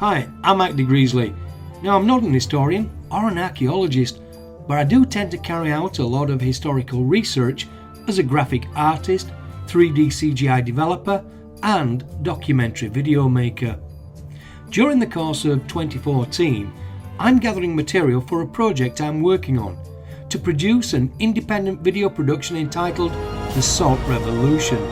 Hi, I'm Actor Greasley. Now, I'm not an historian or an archaeologist, but I do tend to carry out a lot of historical research as a graphic artist, 3D CGI developer, and documentary video maker. During the course of 2014, I'm gathering material for a project I'm working on to produce an independent video production entitled The Salt Revolution.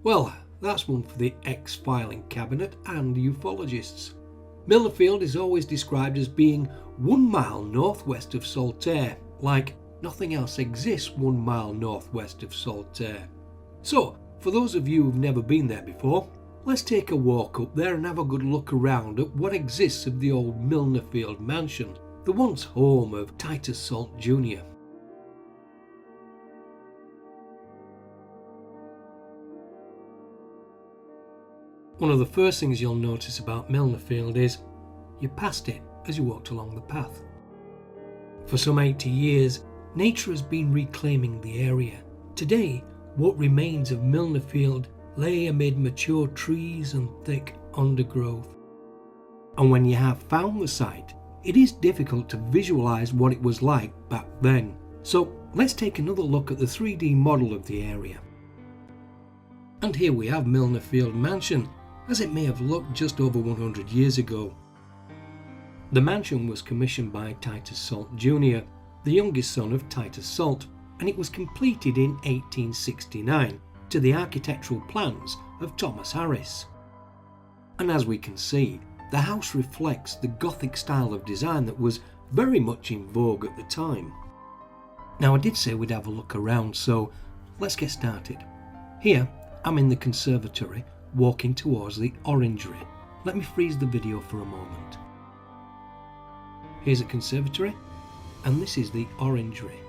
Well, that's one for the X-filing cabinet and ufologists. Milner Field is always described as being 1 mile northwest of Saltaire, like nothing else exists 1 mile northwest of Saltaire. So, for those of you who've never been there before, let's take a walk up there and have a good look around at what exists of the old Milner Field mansion, the once home of Titus Salt Jr. One of the first things you'll notice about Milner Field is you passed it as you walked along the path. For some 80 years, nature has been reclaiming the area. Today, what remains of Milner Field lay amid mature trees and thick undergrowth. And when you have found the site, it is difficult to visualise what it was like back then. So let's take another look at the 3D model of the area. And here we have Milner Field Mansion, as it may have looked just over 100 years ago. The mansion was commissioned by Titus Salt Jr., the youngest son of Titus Salt, and it was completed in 1869 to the architectural plans of Thomas Harris. And as we can see, the house reflects the Gothic style of design that was very much in vogue at the time. Now, I did say we'd have a look around, so let's get started. Here, I'm in the conservatory, walking towards the orangery. Let me freeze the video for a moment. Here's a conservatory, and this is the orangery.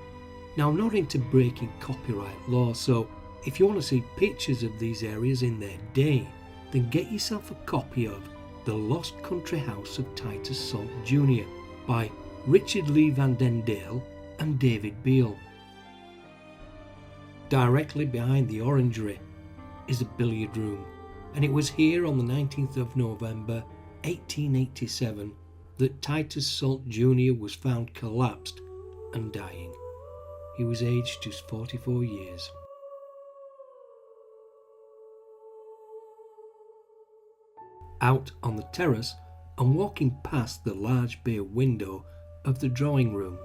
Now, I'm not into breaking copyright law, so if you want to see pictures of these areas in their day, then get yourself a copy of The Lost Country House of Titus Salt Jr. by Richard Lee Van Den Dale and David Beale. Directly behind the orangery is a billiard room, and it was here on the 19th of November 1887 that Titus Salt Jr. was found collapsed and dying. He was aged just 44 years. Out on the terrace, I'm walking past the large bay window of the drawing room.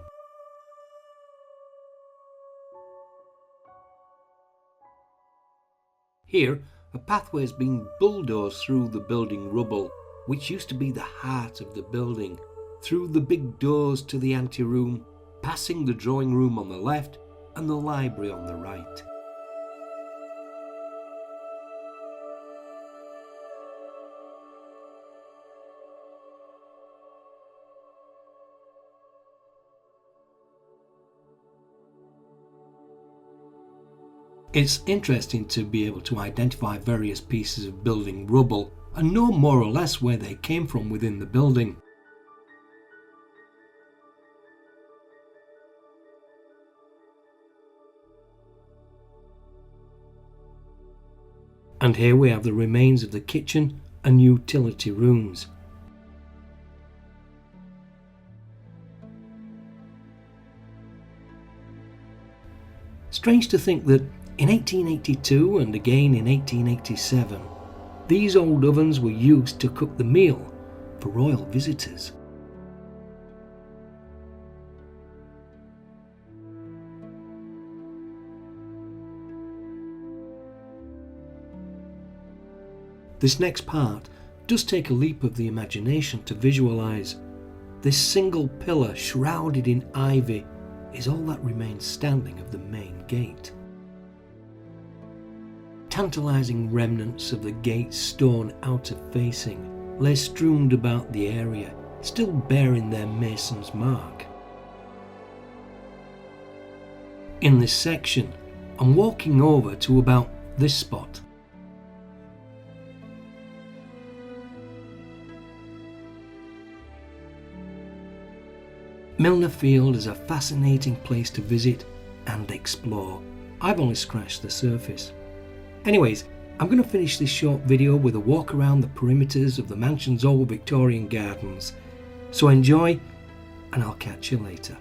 Here, a pathway has been bulldozed through the building rubble, which used to be the heart of the building, through the big doors to the anteroom, passing the drawing room on the left and the library on the right. It's interesting to be able to identify various pieces of building rubble and know more or less where they came from within the building. And here we have the remains of the kitchen and utility rooms. Strange to think that in 1882 and again in 1887, these old ovens were used to cook the meal for royal visitors. This next part does take a leap of the imagination to visualise. This single pillar shrouded in ivy is all that remains standing of the main gate. Tantalising remnants of the gate's stone outer facing lay strewn about the area, still bearing their mason's mark. In this section, I'm walking over to about this spot. Milner Field is a fascinating place to visit and explore. I've only scratched the surface. Anyways, I'm going to finish this short video with a walk around the perimeters of the mansion's old Victorian gardens. So enjoy, and I'll catch you later.